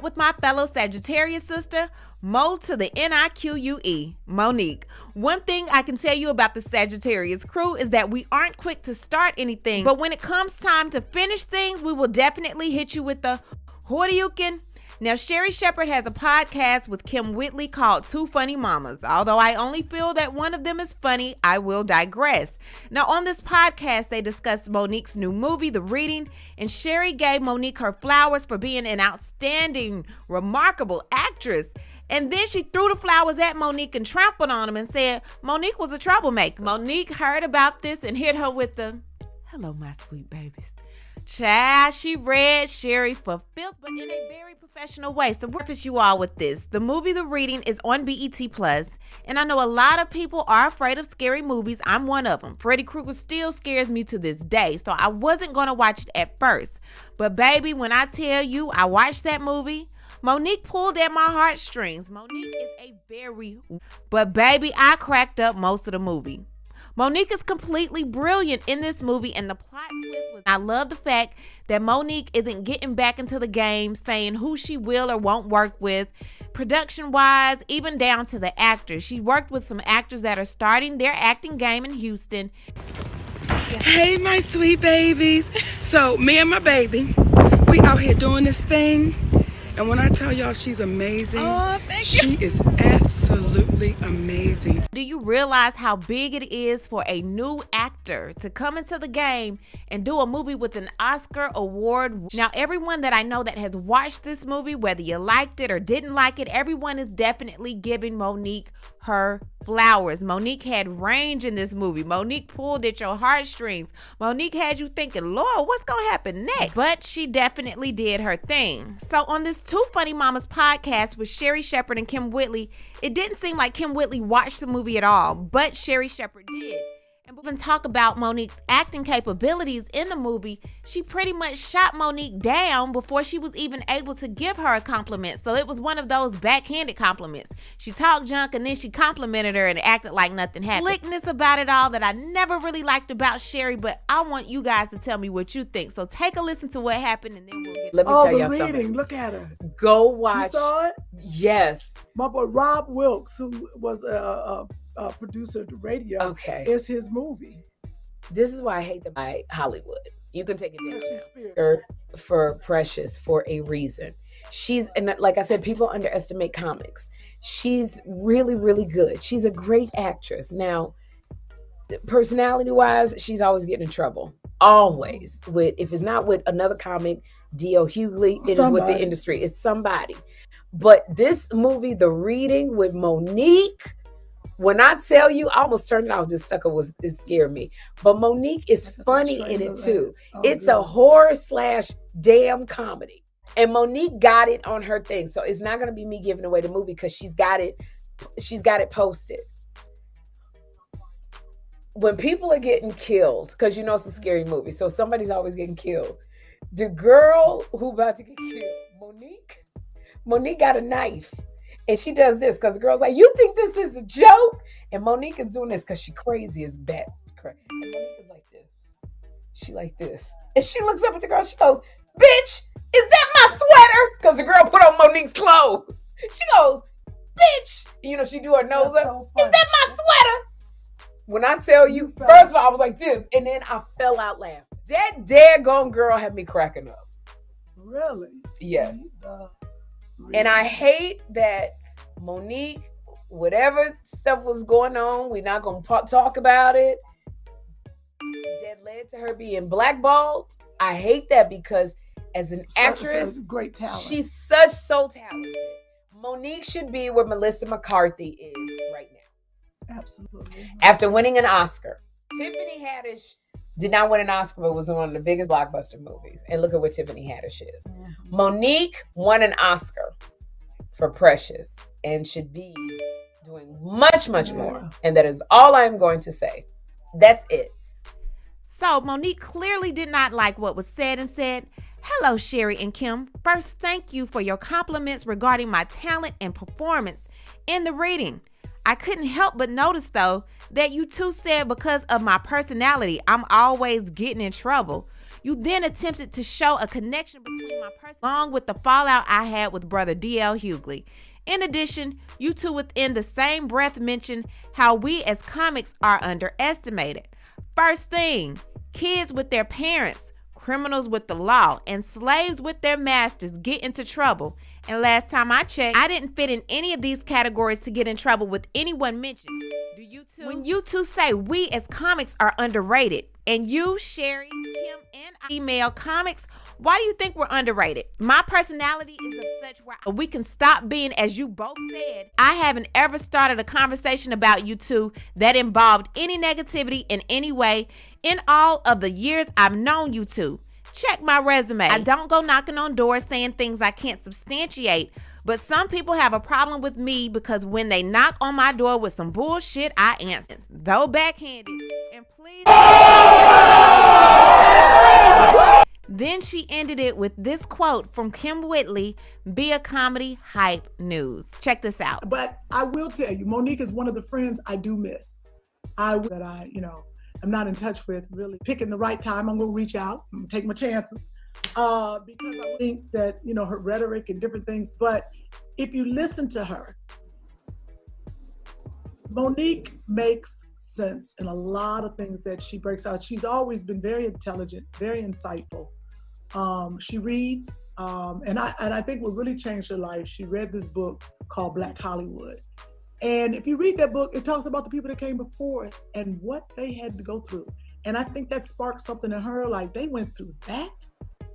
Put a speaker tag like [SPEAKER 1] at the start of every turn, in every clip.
[SPEAKER 1] with my fellow Sagittarius sister, Mo to the Nique, Monique. One thing I can tell you about the Sagittarius crew is that we aren't quick to start anything, but when it comes time to finish things, we will definitely hit you with the Horyuken. Now, Sherri Shepherd has a podcast with Kim Whitley called Two Funny Mamas. Although I only feel that one of them is funny, I will digress. Now, on this podcast, they discussed Monique's new movie, The Reading, and Sherri gave Monique her flowers for being an outstanding, remarkable actress. And then she threw the flowers at Monique and trampled on them and said Monique was a troublemaker. Monique heard about this and hit her with the, "Hello, my sweet babies." Child, she read Sherri for filth, but in a very professional way. So we'll preface you all with this. The movie The Reading is on BET Plus, and I know a lot of people are afraid of scary movies. I'm one of them. Freddy Krueger still scares me to this day, so I wasn't going to watch it at first. But baby, when I tell you I watched that movie, Monique pulled at my heartstrings. Monique is but baby, I cracked up most of the movie. Monique is completely brilliant in this movie, and the plot twist was, I love the fact that Monique isn't getting back into the game saying who she will or won't work with, production-wise, even down to the actors. She worked with some actors that are starting their acting game in Houston.
[SPEAKER 2] Hey, my sweet babies. So, me and my baby, we out here doing this thing. And when I tell y'all she's amazing, she is absolutely amazing.
[SPEAKER 1] Do you realize how big it is for a new actor to come into the game and do a movie with an Oscar award? Now, everyone that I know that has watched this movie, whether you liked it or didn't like it, everyone is definitely giving Monique her flowers. Monique had range in this movie. Monique pulled at your heartstrings. Monique had you thinking, Lord, what's going to happen next? But she definitely did her thing. So on this Two Funny Mamas podcast with Sherri Shepherd and Kim Whitley, it didn't seem like Kim Whitley watched the movie at all, but Sherri Shepherd did. And we can talk about Monique's acting capabilities in the movie. She pretty much shot Monique down before she was even able to give her a compliment. So it was one of those backhanded compliments. She talked junk and then she complimented her and acted like nothing happened. Slickness about it all that I never really liked about Sherri, but I want you guys to tell me what you think. So take a listen to what happened and then we'll get.
[SPEAKER 3] Let me tell y'all
[SPEAKER 4] Reading.
[SPEAKER 3] something.
[SPEAKER 4] Look at her.
[SPEAKER 3] Go watch.
[SPEAKER 4] You saw it?
[SPEAKER 3] Yes.
[SPEAKER 4] My boy Rob Wilkes, who was a producer of the radio,
[SPEAKER 3] Okay.
[SPEAKER 4] is his movie.
[SPEAKER 3] This is why I hate them by Hollywood. You can take it down
[SPEAKER 4] Precious Spirit.
[SPEAKER 3] for Precious for a reason. And like I said, people underestimate comics. She's really, really good. She's a great actress. Now, personality-wise, she's always getting in trouble. Always. If it's not with another comic, D.L. Hughley, it is with the industry. It's somebody. But this movie, The Reading with Monique, when I tell you, I almost turned it off. This sucker it scared me. But Monique is funny in it too. It's a horror / damn comedy. And Monique got it on her thing. So it's not going to be me giving away the movie because she's got it posted. When people are getting killed, because you know it's a scary movie, so somebody's always getting killed. The girl who about to get killed, Monique got a knife. And she does this because the girl's like, you think this is a joke? And Monique is doing this because she crazy as bat. And Monique is like this. She like this. And she looks up at the girl. She goes, bitch, is that my sweater? Because the girl put on Monique's clothes. She goes, bitch. You know, she do her nose up. So is that my sweater? When I tell you, first of all, I was like this. And then I fell out laughing. That daggone girl had me cracking up.
[SPEAKER 4] Really?
[SPEAKER 3] Yes. And I hate that Monique, whatever stuff was going on, we're not going to talk about it, that led to her being blackballed. I hate that because as an actress,
[SPEAKER 4] great talent.
[SPEAKER 3] She's so talented. Monique should be where Melissa McCarthy is right now.
[SPEAKER 4] Absolutely.
[SPEAKER 3] After winning an Oscar. Tiffany Haddish did not win an Oscar, but was one of the biggest blockbuster movies. And look at what Tiffany Haddish is. Mm-hmm. Monique won an Oscar for Precious and should be doing much more. And that is all I'm going to say. That's it.
[SPEAKER 1] So Monique clearly did not like what was said and said, hello, Sherri and Kim. First, thank you for your compliments regarding my talent and performance in The Reading. I couldn't help but notice, though, that you two said because of my personality, I'm always getting in trouble. You then attempted to show a connection between my person along with the fallout I had with brother D.L. Hughley. In addition, you two within the same breath mentioned how we as comics are underestimated. First thing, kids with their parents, criminals with the law, and slaves with their masters get into trouble. And last time I checked, I didn't fit in any of these categories to get in trouble with anyone mentioned. Do you two? When you two say we as comics are underrated, and you, Sherri, Kim, and I email comics, why do you think we're underrated? My personality is of such where we can stop being, as you both said. I haven't ever started a conversation about you two that involved any negativity in any way in all of the years I've known you two. Check my resume. I don't go knocking on doors saying things I can't substantiate, but some people have a problem with me because when they knock on my door with some bullshit, I answer. Though backhanded. And please. Then she ended it with this quote from Kim Whitley, Be a Comedy Hype News. Check this out.
[SPEAKER 4] But I will tell you, Monique is one of the friends I do miss. I'm not in touch with, really picking the right time. I'm going to reach out and take my chances because I think that, her rhetoric and different things. But if you listen to her, Monique makes sense in a lot of things that she breaks out. She's always been very intelligent, very insightful. She reads, and I think what really changed her life, she read this book called Black Hollywood. And if you read that book, it talks about the people that came before us and what they had to go through. And I think that sparked something in her, like they went through that.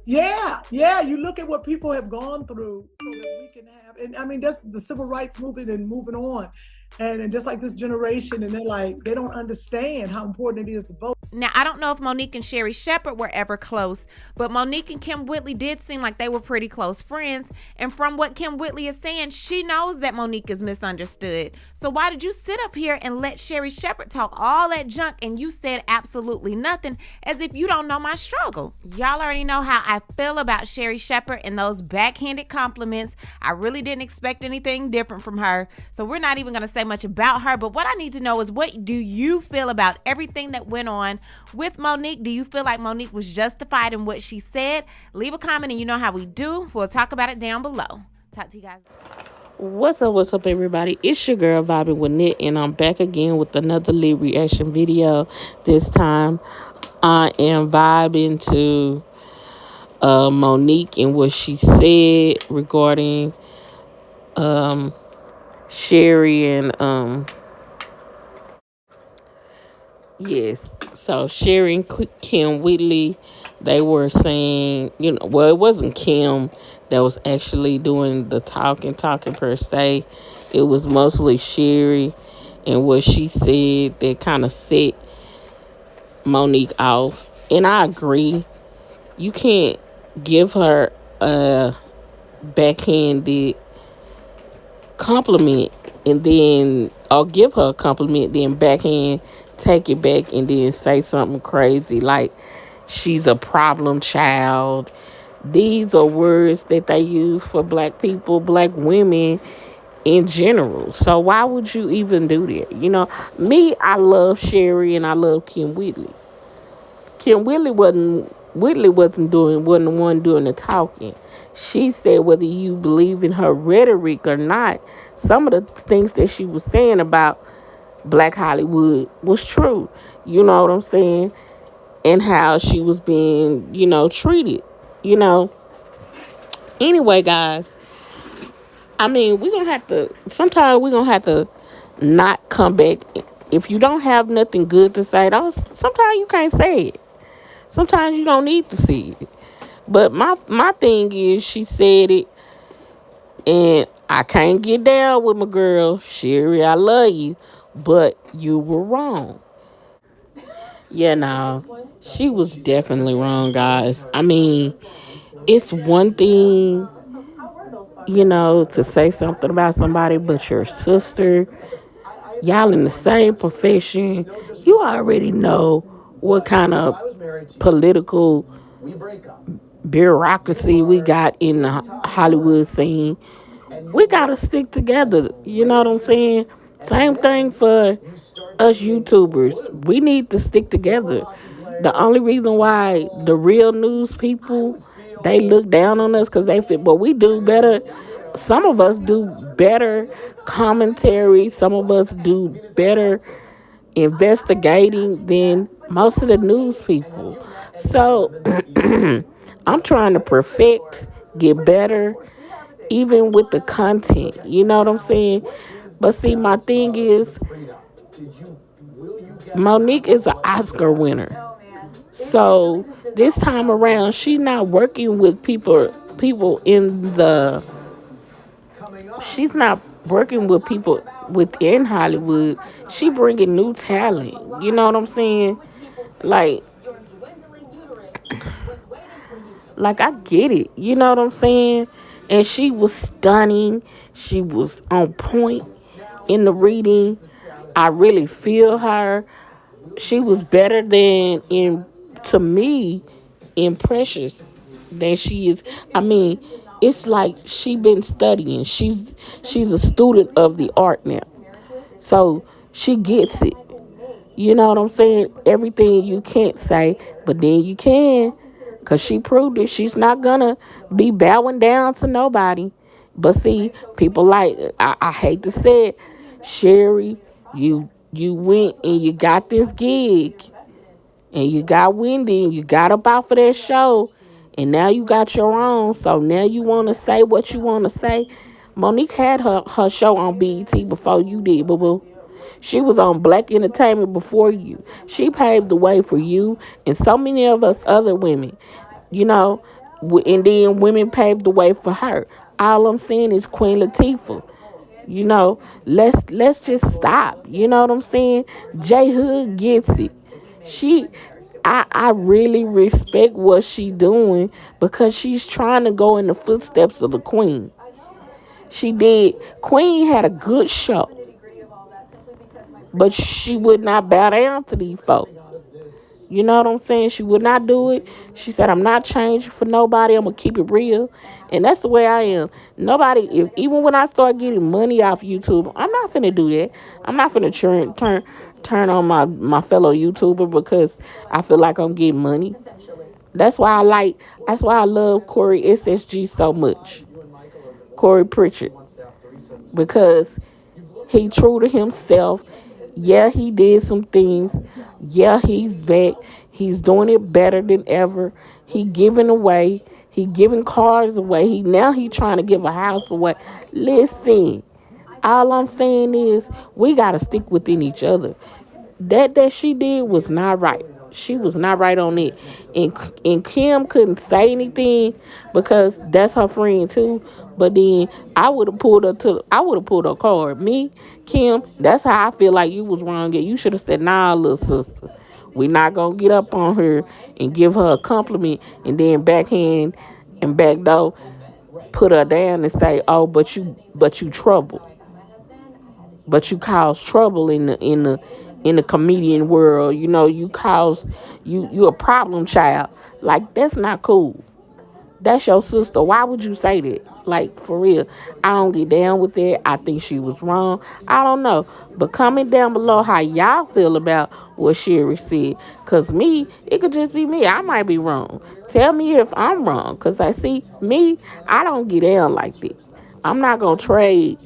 [SPEAKER 4] Yeah. You look at what people have gone through so that we can have, and I mean, that's the civil rights movement and moving on. And just like this generation, and they're like, they don't understand how important it is to vote.
[SPEAKER 1] Now, I don't know if Monique and Sherri Shepherd were ever close, but Monique and Kim Whitley did seem like they were pretty close friends. And from what Kim Whitley is saying, she knows that Monique is misunderstood. So why did you sit up here and let Sherri Shepherd talk all that junk and you said absolutely nothing, as if you don't know my struggle? Y'all already know how I feel about Sherri Shepherd and those backhanded compliments. I really didn't expect anything different from her. So we're not even going to say much about her, but what I need to know is, what do you feel about everything that went on with Monique? Do you feel like Monique was justified in what she said? Leave a comment and you know how we do. We'll talk about it down below. Talk to you guys.
[SPEAKER 5] What's up, everybody? It's your girl, Vibing with Nick, and I'm back again with another lead reaction video. This time, I am vibing to Monique and what she said regarding Sherri and yes. So Sherri and Kim Whitley, they were saying, well, it wasn't Kim that was actually doing the talking per se. It was mostly Sherri and what she said that kind of set Monique off. And I agree. You can't give her a backhanded compliment and then, or give her a compliment, then backhand take it back and then say something crazy like she's a problem child. These are words that they use for black people, black women in general. So why would you even do that? Me, I love Sherri and I love Kim Whitley. Kim Whitley wasn't the one doing the talking. She said whether you believe in her rhetoric or not, some of the things that she was saying about Black Hollywood was true. You know what I'm saying? And how she was being, treated. Anyway, guys, I mean, sometimes we're going to have to not come back. If you don't have nothing good to say, sometimes you can't say it. Sometimes you don't need to see it. But my thing is, she said it, and I can't get down with my girl, Sherri. I love you, but you were wrong. Yeah, no, she was definitely wrong, guys. I mean, it's one thing, to say something about somebody, but your sister, y'all in the same profession, you already know what kind of political bureaucracy we got in the Hollywood scene. We gotta stick together. You know what I'm saying? Same thing for us YouTubers. We need to stick together. The only reason why the real news people, they look down on us because they feel, but we do better. Some of us do better commentary. Some of us do better investigating than most of the news people. So I'm trying to perfect, get better, even with the content. You know what I'm saying? But see, my thing is, Monique is an Oscar winner. So this time around, she's not working with people in the. She's not working with people within Hollywood. She bringing new talent. You know what I'm saying? Like, like I get it. You know what I'm saying? And she was stunning. She was on point in the reading. I really feel her. She was better than in to me in Precious than she is. I mean, it's like she been studying. She's a student of the art now. So she gets it. You know what I'm saying? Everything you can't say, but then you can. Because she proved it. She's not going to be bowing down to nobody. But see, people like, I hate to say it, Sherri, you went and you got this gig. And you got windy and you got up off of that show. And now you got your own. So now you want to say what you want to say. Monique had her show on BET before you did, boo boo. She was on Black Entertainment before you. She paved the way for you and so many of us other women, you know, and then women paved the way for her. All I'm saying is Queen Latifah. You know, let's just stop. You know what I'm saying? J Hood gets it. She I really respect what she doing because she's trying to go in the footsteps of the Queen. She did. Queen had a good show, but she would not bow down to these folks. You know what I'm saying? She would not do it. She said, I'm not changing for nobody. I'm going to keep it real. And that's the way I am. Nobody, even when I start getting money off YouTube, I'm not finna do that. I'm not finna turn on my fellow YouTuber because I feel like I'm getting money. That's why I love Corey SSG so much. Corey Pritchard. Because he true to himself. Yeah, he did some things. Yeah, he's back. He's doing it better than ever. He giving away. He giving cars away. He trying to give a house away. Listen, all I'm saying is we gotta stick within each other. That she did was not right. She was not right on it. And Kim couldn't say anything because that's her friend too. But then I would have pulled her card. Me, Kim, that's how I feel like you was wrong. You should have said, nah, little sister. We not gonna get up on her and give her a compliment and then backhand and backdoor put her down and say, oh, but you trouble. But you cause trouble in the comedian world. You know, you a problem child. Like, that's not cool. That's your sister. Why would you say that? Like, for real. I don't get down with that. I think she was wrong. I don't know. But comment down below how y'all feel about what Sherri said. Because me, it could just be me. I might be wrong. Tell me if I'm wrong. Because I see me, I don't get down like that. I'm not going to trade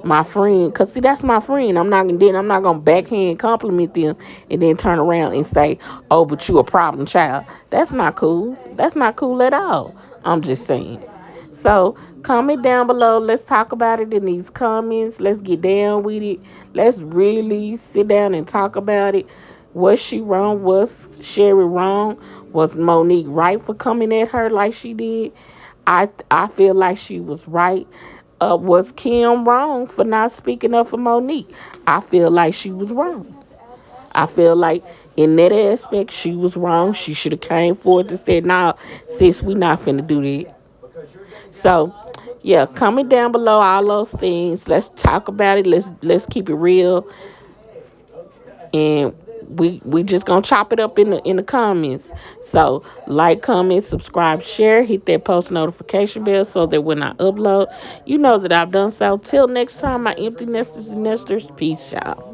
[SPEAKER 5] my friend. Because, see, that's my friend. I'm not going to backhand compliment them and then turn around and say, oh, but you a problem child. That's not cool. That's not cool at all. I'm just saying. So comment down below. Let's talk about it in these comments. Let's get down with it. Let's really sit down and talk about it. Was she wrong? Was Sherri wrong? Was Monique right for coming at her like she did? I feel like she was right. Was Kim wrong for not speaking up for Monique? I feel like she was wrong. I feel like in that aspect, she was wrong. She should have came forward and said, nah, sis, we not finna do that. So, yeah, comment down below all those things. Let's talk about it. Let's keep it real. And we just gonna chop it up in the comments. So like, comment, subscribe, share, hit that post notification bell so that when I upload, you know that I've done so. Till next time, my empty nesters and nesters, peace, y'all.